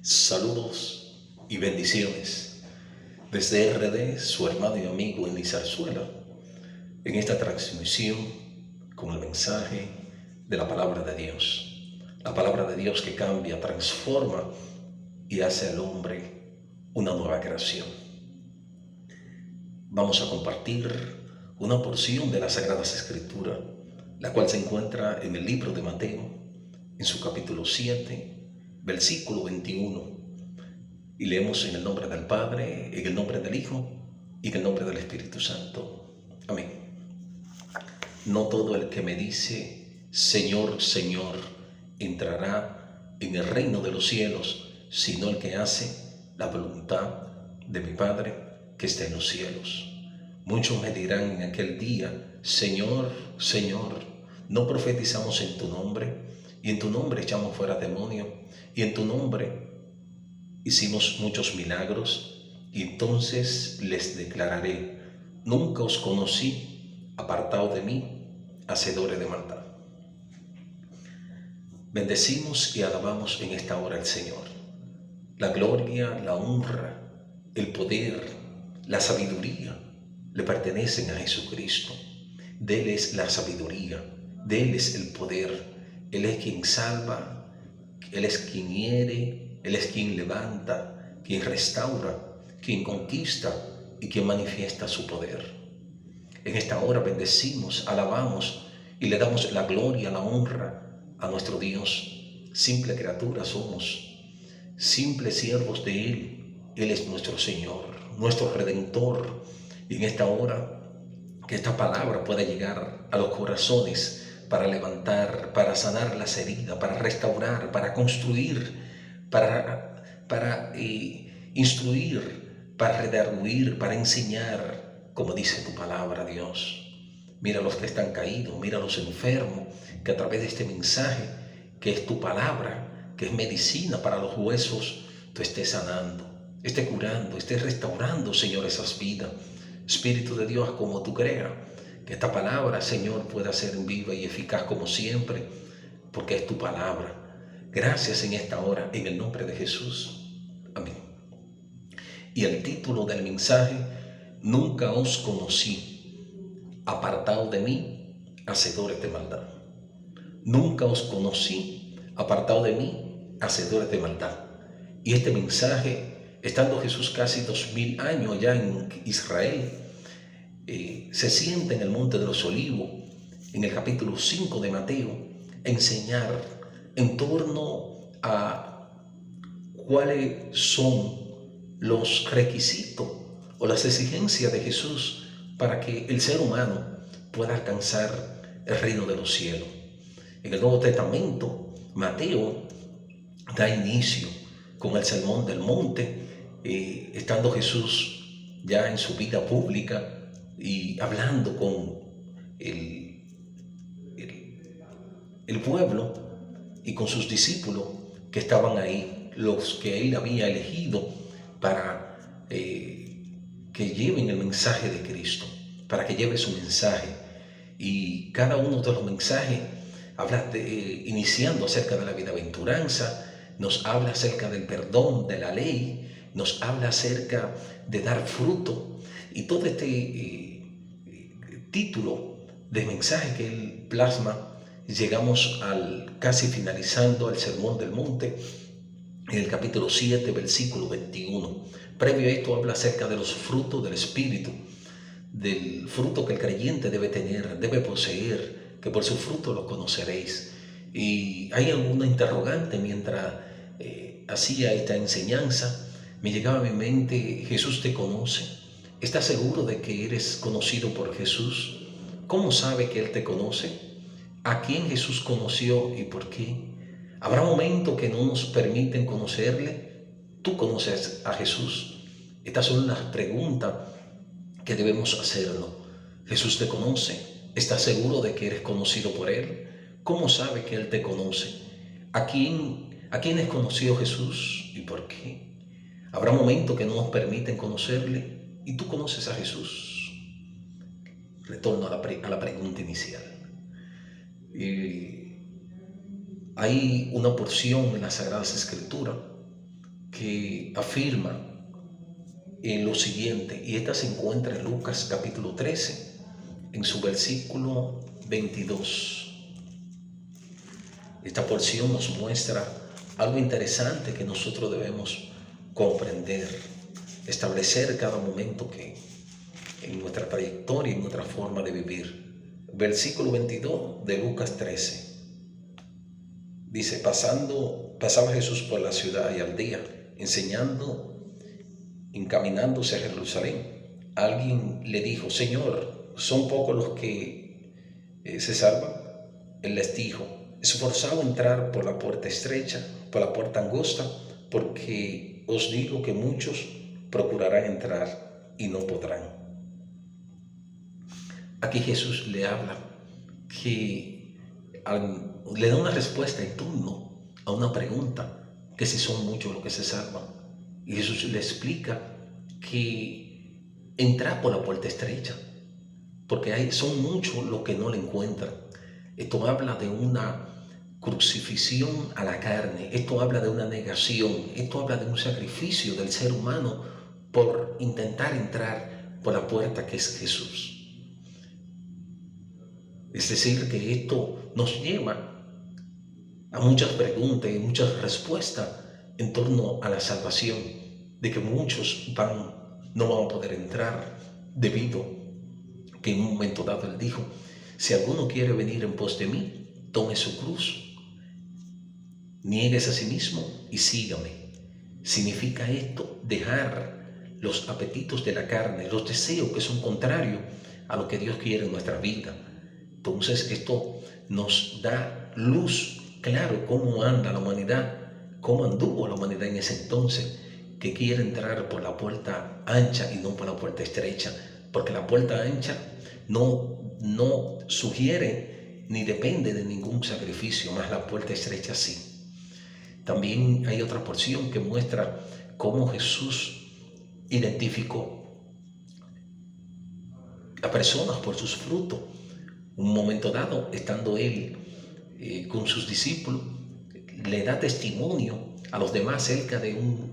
Saludos y bendiciones desde RD, su hermano y amigo Enli Zarzuela, en esta transmisión con el mensaje de la palabra de Dios. La palabra de Dios que cambia, transforma y hace al hombre una nueva creación. Vamos a compartir una porción de las Sagradas Escrituras, la cual se encuentra en el libro de Mateo, en su capítulo 7, versículo 21. Y leemos en el nombre del Padre, en el nombre del Hijo y en el nombre del Espíritu Santo. Amén. No todo el que me dice, Señor, Señor, entrará en el reino de los cielos, sino el que hace la voluntad de mi Padre que está en los cielos. Muchos me dirán en aquel día, Señor, Señor, ¿no profetizamos en tu nombre? Y en tu nombre echamos fuera demonios, y en tu nombre hicimos muchos milagros. Y entonces les declararé, nunca os conocí, apartados de mí, hacedores de maldad. Bendecimos y alabamos en esta hora al Señor. La gloria, la honra, el poder, la sabiduría le pertenecen a Jesucristo. De Él es la sabiduría, de Él es el poder. Él es quien salva, Él es quien hiere, Él es quien levanta, quien restaura, quien conquista y quien manifiesta su poder. En esta hora bendecimos, alabamos y le damos la gloria, la honra a nuestro Dios. Simple criatura somos, simples siervos de Él. Él es nuestro Señor, nuestro Redentor. Y en esta hora, que esta palabra pueda llegar a los corazones para levantar, para sanar las heridas, para restaurar, para construir, para instruir, para redarguir, para enseñar, como dice tu palabra, Dios. Mira a los que están caídos, mira a los enfermos, que a través de este mensaje, que es tu palabra, que es medicina para los huesos, tú estés sanando, estés curando, estés restaurando, Señor, esas vidas. Espíritu de Dios, como tú creas, que esta palabra, Señor, pueda ser viva y eficaz como siempre, porque es tu palabra. Gracias en esta hora, en el nombre de Jesús. Amén. Y el título del mensaje, nunca os conocí, apartados de mí, hacedores de maldad. Nunca os conocí, apartados de mí, hacedores de maldad. Y este mensaje, estando Jesús casi 2000 años allá en Israel, se sienta en el Monte de los Olivos, en el capítulo 5 de Mateo, a enseñar en torno a cuáles son los requisitos o las exigencias de Jesús para que el ser humano pueda alcanzar el reino de los cielos. En el Nuevo Testamento, Mateo da inicio con el Sermón del Monte, estando Jesús ya en su vida pública y hablando con el pueblo y con sus discípulos que estaban ahí, los que él había elegido para que lleven el mensaje de Cristo, para que lleve su mensaje. Y cada uno de los mensajes habla iniciando acerca de la bienaventuranza, nos habla acerca del perdón, de la ley, nos habla acerca de dar fruto. Y todo este título de mensaje que él plasma, llegamos al casi finalizando el Sermón del Monte, en el capítulo 7, versículo 21. Previo a esto habla acerca de los frutos del Espíritu, del fruto que el creyente debe tener, debe poseer, que por su fruto lo conoceréis. Y hay alguna interrogante mientras hacía esta enseñanza, me llegaba a mi mente, Jesús te conoce. ¿Estás seguro de que eres conocido por Jesús? ¿Cómo sabe que Él te conoce? ¿A quién Jesús conoció y por qué? ¿Habrá momentos que no nos permiten conocerle? ¿Tú conoces a Jesús? Estas son las preguntas que debemos hacernos. ¿Jesús te conoce? ¿Estás seguro de que eres conocido por Él? ¿Cómo sabe que Él te conoce? ¿A quiénes conoció Jesús y por qué? ¿Habrá momentos que no nos permiten conocerle? ¿Y tú conoces a Jesús? Retorno a la pregunta inicial. Hay una porción en las Sagradas Escrituras que afirma en lo siguiente, y esta se encuentra en Lucas capítulo 13, en su versículo 22. Esta porción nos muestra algo interesante que nosotros debemos comprender, establecer cada momento que en nuestra trayectoria, en nuestra forma de vivir. Versículo 22 de Lucas 13. Dice, pasaba Jesús por la ciudad y aldea, enseñando, encaminándose a Jerusalén. Alguien le dijo, Señor, ¿son pocos los que se salvan? Él les dijo, esforzaos a entrar por la puerta estrecha, por la puerta angosta, porque os digo que muchos procurarán entrar y no podrán. Aquí Jesús le habla que le da una respuesta en turno a una pregunta, que si son muchos los que se salvan. Y Jesús le explica que entra por la puerta estrecha, porque son muchos los que no le encuentran. Esto habla de una crucifixión a la carne, esto habla de una negación, esto habla de un sacrificio del ser humano por intentar entrar por la puerta que es Jesús. Es decir, que esto nos lleva a muchas preguntas y muchas respuestas en torno a la salvación, de que muchos no van a poder entrar, debido que en un momento dado Él dijo, si alguno quiere venir en pos de mí, tome su cruz, niéguese a sí mismo y sígame. Significa esto dejar los apetitos de la carne, los deseos que son contrarios a lo que Dios quiere en nuestra vida. Entonces esto nos da luz, claro, cómo anda la humanidad, cómo anduvo la humanidad en ese entonces, que quiere entrar por la puerta ancha y no por la puerta estrecha, porque la puerta ancha no sugiere ni depende de ningún sacrificio, más la puerta estrecha sí. También hay otra porción que muestra cómo Jesús identificó a personas por sus frutos. Un momento dado, estando Él con sus discípulos, le da testimonio a los demás acerca de un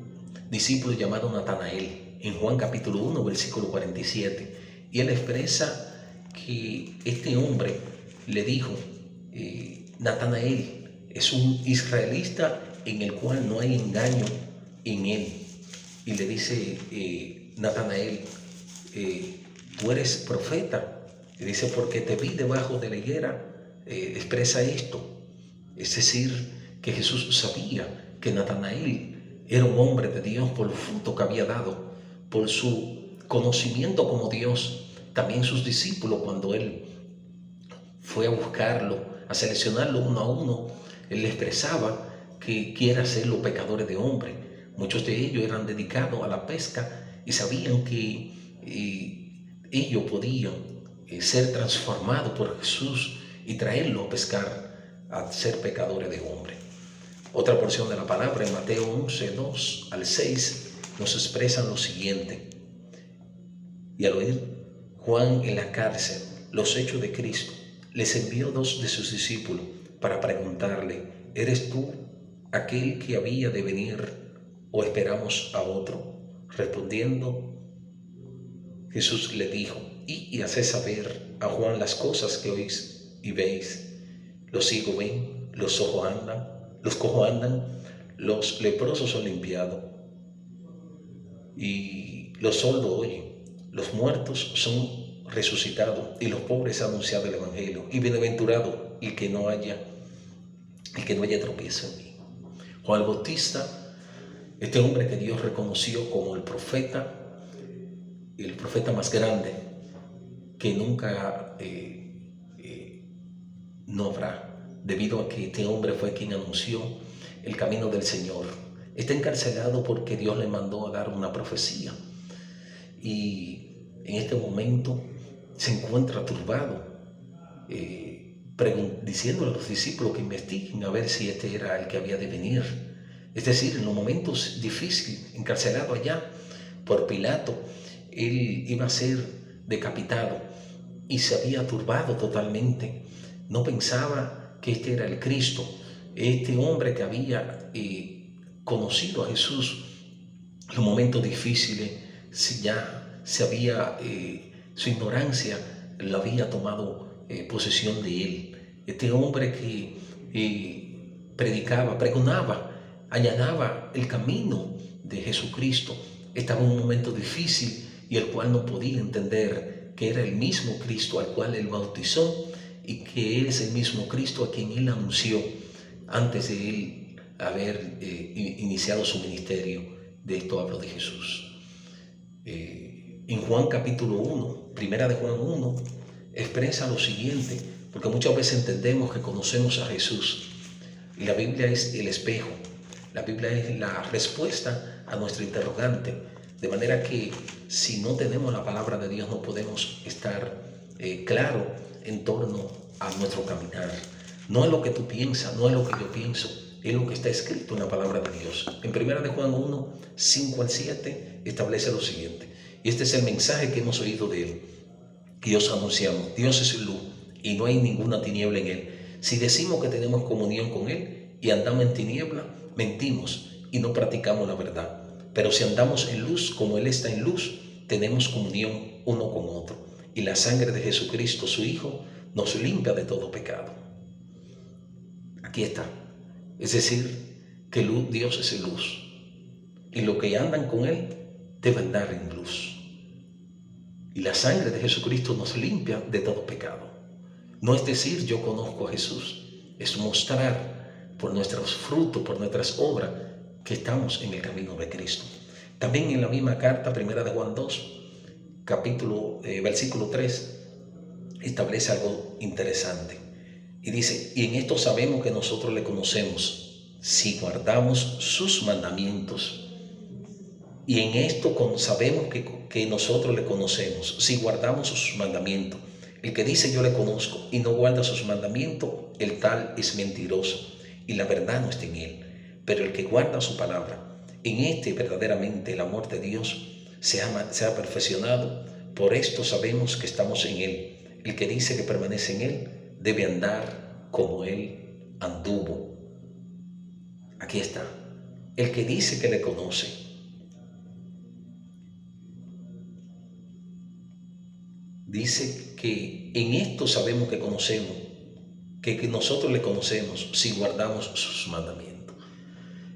discípulo llamado Natanael, en Juan capítulo 1, versículo 47. Y Él expresa que este hombre le dijo, Natanael es un israelita en el cual no hay engaño en él. Y le dice Natanael, tú eres profeta. Y dice, porque te vi debajo de la higuera, expresa esto. Es decir, que Jesús sabía que Natanael era un hombre de Dios por el fruto que había dado, por su conocimiento como Dios. También sus discípulos, cuando Él fue a buscarlo, a seleccionarlo uno a uno, Él le expresaba que quiere hacerlos pecadores de hombre. Muchos de ellos eran dedicados a la pesca y sabían que ellos podían ser transformado por Jesús y traerlo a pescar, a ser pecadores de hombre. Otra porción de la palabra en Mateo 11, 2 al 6 nos expresan lo siguiente. Y al oír Juan en la cárcel los hechos de Cristo, les envió 2 de sus discípulos para preguntarle, ¿eres tú aquel que había de venir o esperamos a otro? Respondiendo, Jesús le dijo, y haced saber a Juan las cosas que oís y veis. Los ciegos ven, los cojos andan, los leprosos son limpiados, y los sordos oyen, los muertos son resucitados, y los pobres anunciado el Evangelio. Y bienaventurado el que no haya tropiezo en mí. Juan el Bautista, este hombre que Dios reconoció como el profeta más grande, que nunca no habrá, debido a que este hombre fue quien anunció el camino del Señor. Está encarcelado porque Dios le mandó a dar una profecía, y en este momento se encuentra turbado, diciendo a los discípulos que investiguen a ver si este era el que había de venir. Es decir, en los momentos difíciles, encarcelado allá por Pilato, él iba a ser decapitado y se había turbado totalmente. No pensaba que este era el Cristo, este hombre que había conocido a Jesús los momentos difíciles, si ya su ignorancia la había tomado posesión de él. Este hombre que predicaba, pregonaba, allanaba el camino de Jesucristo, estaba en un momento difícil y el cual no podía entender que era el mismo Cristo al cual él bautizó y que es el mismo Cristo a quien él anunció antes de él haber iniciado su ministerio. De esto hablo de Jesús. En Juan capítulo 1, primera de Juan 1, expresa lo siguiente, porque muchas veces entendemos que conocemos a Jesús y la Biblia es el espejo, la Biblia es la respuesta a nuestro interrogante, de manera que si no tenemos la palabra de Dios no podemos estar claro en torno a nuestro caminar. No es lo que tú piensas, no es lo que yo pienso, es lo que está escrito en la palabra de Dios. En 1 de Juan 1, 5 al 7 establece lo siguiente, y este es el mensaje que hemos oído de él, que os anunciamos: Dios es luz y no hay ninguna tiniebla en él. Si decimos que tenemos comunión con él y andamos en tiniebla, mentimos y no practicamos la verdad. Pero si andamos en luz como él está en luz, tenemos comunión uno con otro, y la sangre de Jesucristo, su Hijo, nos limpia de todo pecado. Aquí está. Es decir, que Dios es luz, y los que andan con él deben andar en luz. Y la sangre de Jesucristo nos limpia de todo pecado. No es decir yo conozco a Jesús, es mostrar por nuestros frutos, por nuestras obras, que estamos en el camino de Cristo. También en la misma carta, 1 de Juan 2, versículo 3, establece algo interesante. Y dice: y en esto sabemos que nosotros le conocemos, si guardamos sus mandamientos. Y en esto sabemos que nosotros le conocemos, si guardamos sus mandamientos. El que dice yo le conozco y no guarda sus mandamientos, el tal es mentiroso, y la verdad no está en él. Pero el que guarda su palabra, en este verdaderamente el amor de Dios se ha perfeccionado. Por esto sabemos que estamos en él. El que dice que permanece en él debe andar como él anduvo. Aquí está. El que dice que le conoce, dice que en esto sabemos que conocemos, que nosotros le conocemos si guardamos sus mandamientos.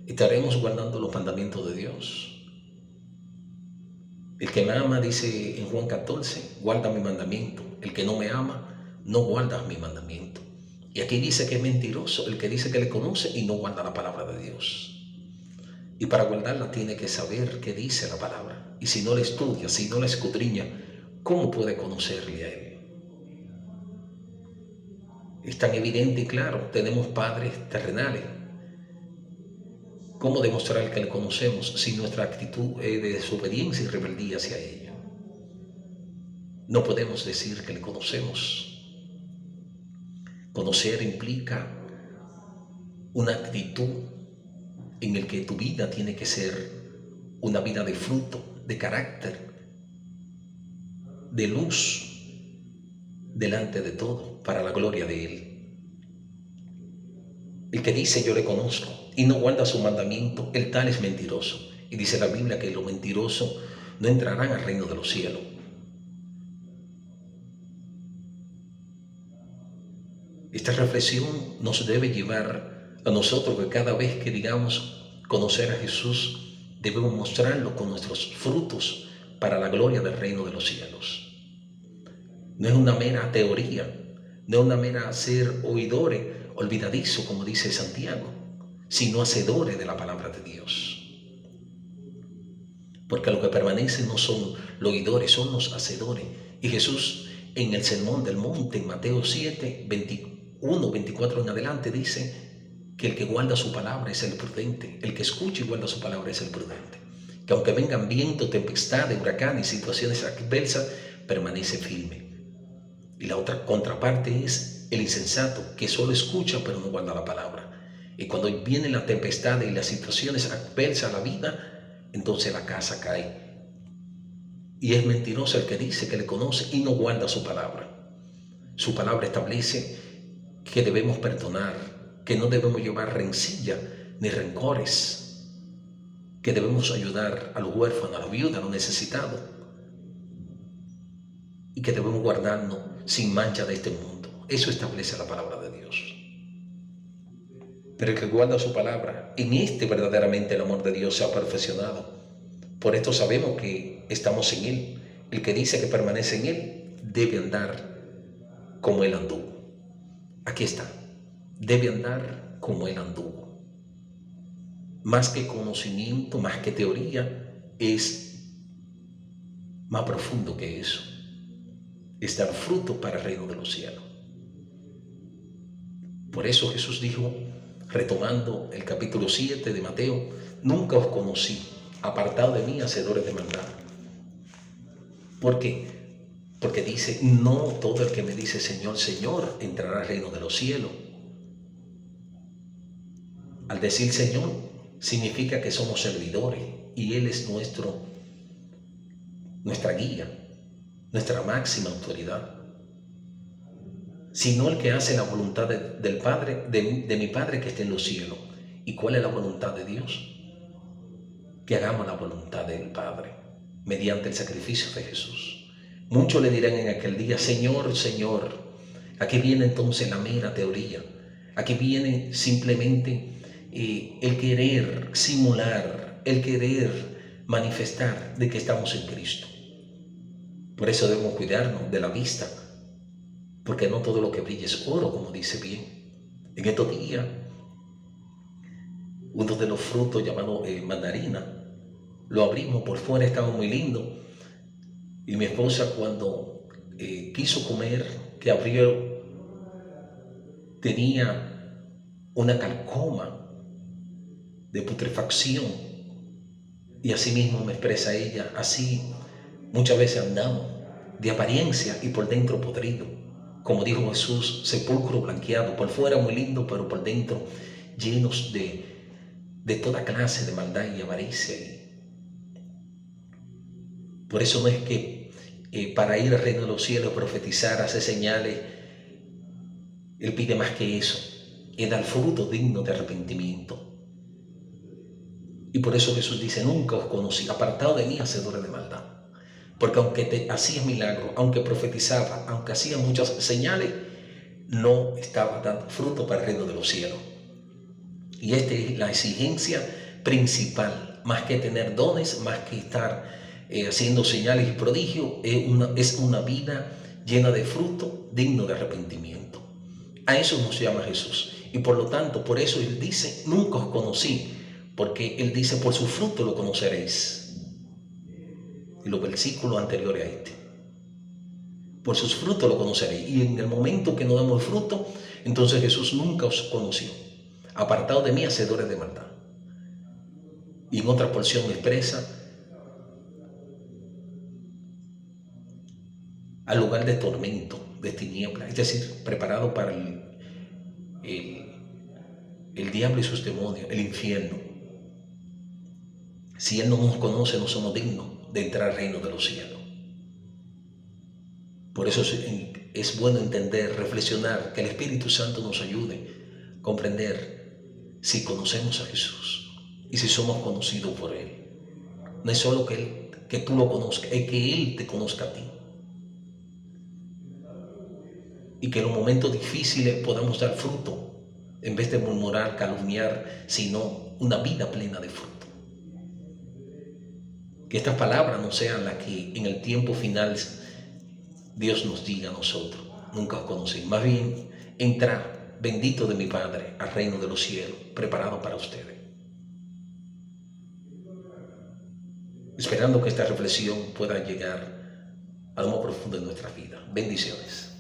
¿Estaremos guardando los mandamientos de Dios? El que me ama, dice en Juan 14, guarda mi mandamiento. El que no me ama, no guarda mi mandamiento. Y aquí dice que es mentiroso el que dice que le conoce y no guarda la palabra de Dios. Y para guardarla tiene que saber qué dice la palabra. Y si no la estudia, si no la escudriña, ¿cómo puede conocerle a él? Es tan evidente y claro, tenemos padres terrenales. ¿Cómo demostrar que le conocemos si nuestra actitud es de desobediencia y rebeldía hacia ellos? No podemos decir que le conocemos. Conocer implica una actitud en la que tu vida tiene que ser una vida de fruto, de carácter, de luz, delante de todo, para la gloria de Él. El que dice yo le conozco y no guarda su mandamiento, el tal es mentiroso. Y dice la Biblia que los mentirosos no entrarán al reino de los cielos. Esta reflexión nos debe llevar a nosotros que cada vez que digamos conocer a Jesús, debemos mostrarlo con nuestros frutos para la gloria del reino de los cielos. No es una mera teoría, no es una mera ser oidores, olvidadizo, como dice Santiago, sino hacedores de la palabra de Dios. Porque lo que permanece no son los oidores, son los hacedores. Y Jesús en el Sermón del Monte, en Mateo 7, 21, 24 en adelante, dice que el que guarda su palabra es el prudente. El que escucha y guarda su palabra es el prudente. Que aunque vengan vientos, tempestades, huracanes y situaciones adversas, permanece firme. Y la otra contraparte es el insensato, que solo escucha pero no guarda la palabra. Y cuando vienen las tempestades y las situaciones adversas a la vida, entonces la casa cae. Y es mentiroso el que dice que le conoce y no guarda su palabra. Su palabra establece que debemos perdonar, que no debemos llevar rencilla ni rencores. que debemos ayudar a los huérfanos, a la viuda, a los necesitados, y que debemos guardarnos sin mancha de este mundo. Eso establece la palabra de Dios. Pero el que guarda su palabra, en este verdaderamente el amor de Dios se ha perfeccionado. Por esto sabemos que estamos en Él. El que dice que permanece en Él debe andar como Él anduvo. Aquí está. Debe andar como Él anduvo. Más que conocimiento, más que teoría, es más profundo que eso. Es dar fruto para el reino de los cielos. Por eso Jesús dijo, retomando el capítulo 7 de Mateo, nunca os conocí, apartado de mí, hacedores de maldad. ¿Por qué? Porque dice, no todo el que me dice Señor, Señor, entrará al reino de los cielos. Al decir Señor, significa que somos servidores y Él es nuestra guía, nuestra máxima autoridad. Sino el que hace la voluntad del Padre, de mi Padre que está en los cielos. ¿Y cuál es la voluntad de Dios? Que hagamos la voluntad del Padre mediante el sacrificio de Jesús. Muchos le dirán en aquel día, Señor, Señor. Aquí viene entonces la mera teoría. Aquí viene simplemente el querer simular, el querer manifestar de que estamos en Cristo. Por eso debemos cuidarnos de la vista, porque no todo lo que brilla es oro, como dice bien. En estos días, uno de los frutos llamado mandarina, lo abrimos, por fuera estaba muy lindo, y mi esposa cuando quiso comer, que abrió, tenía una calcoma de putrefacción, y así mismo me expresa ella, así muchas veces andamos, de apariencia y por dentro podrido. Como dijo Jesús, sepulcro blanqueado, por fuera muy lindo, pero por dentro llenos de toda clase de maldad y avaricia. Por eso no es que para ir al reino de los cielos, profetizar, hacer señales, Él pide más que eso, es dar fruto digno de arrepentimiento. Y por eso Jesús dice, nunca os conocí, apartado de mí, hacedores de maldad. Porque aunque te hacía milagros, aunque profetizaba, aunque hacía muchas señales, no estaba dando fruto para el reino de los cielos. Y esta es la exigencia principal, más que tener dones, más que estar haciendo señales y prodigios, es una vida llena de fruto, digno de arrepentimiento. A eso nos llama Jesús. Y por lo tanto, por eso Él dice, nunca os conocí, porque Él dice, por su fruto lo conoceréis. Y los versículos anteriores a este. Por sus frutos lo conoceréis. Y en el momento que no damos fruto, entonces Jesús nunca os conoció. Apartado de mí, hacedores de maldad. Y en otra porción expresa, al lugar de tormento, de tiniebla, es decir, preparado para el diablo y sus demonios, el infierno. Si Él no nos conoce, no somos dignos de entrar al reino de los cielos. Por eso es bueno entender, reflexionar, que el Espíritu Santo nos ayude a comprender si conocemos a Jesús y si somos conocidos por Él. No es solo que tú lo conozcas, es que Él te conozca a ti. Y que en los momentos difíciles podamos dar fruto, en vez de murmurar, calumniar, sino una vida plena de fruto. Que estas palabras no sean las que en el tiempo final Dios nos diga a nosotros, nunca os conocí. Más bien, entrad, bendito de mi Padre, al reino de los cielos, preparado para ustedes. Esperando que esta reflexión pueda llegar a lo más profundo de nuestra vida. Bendiciones.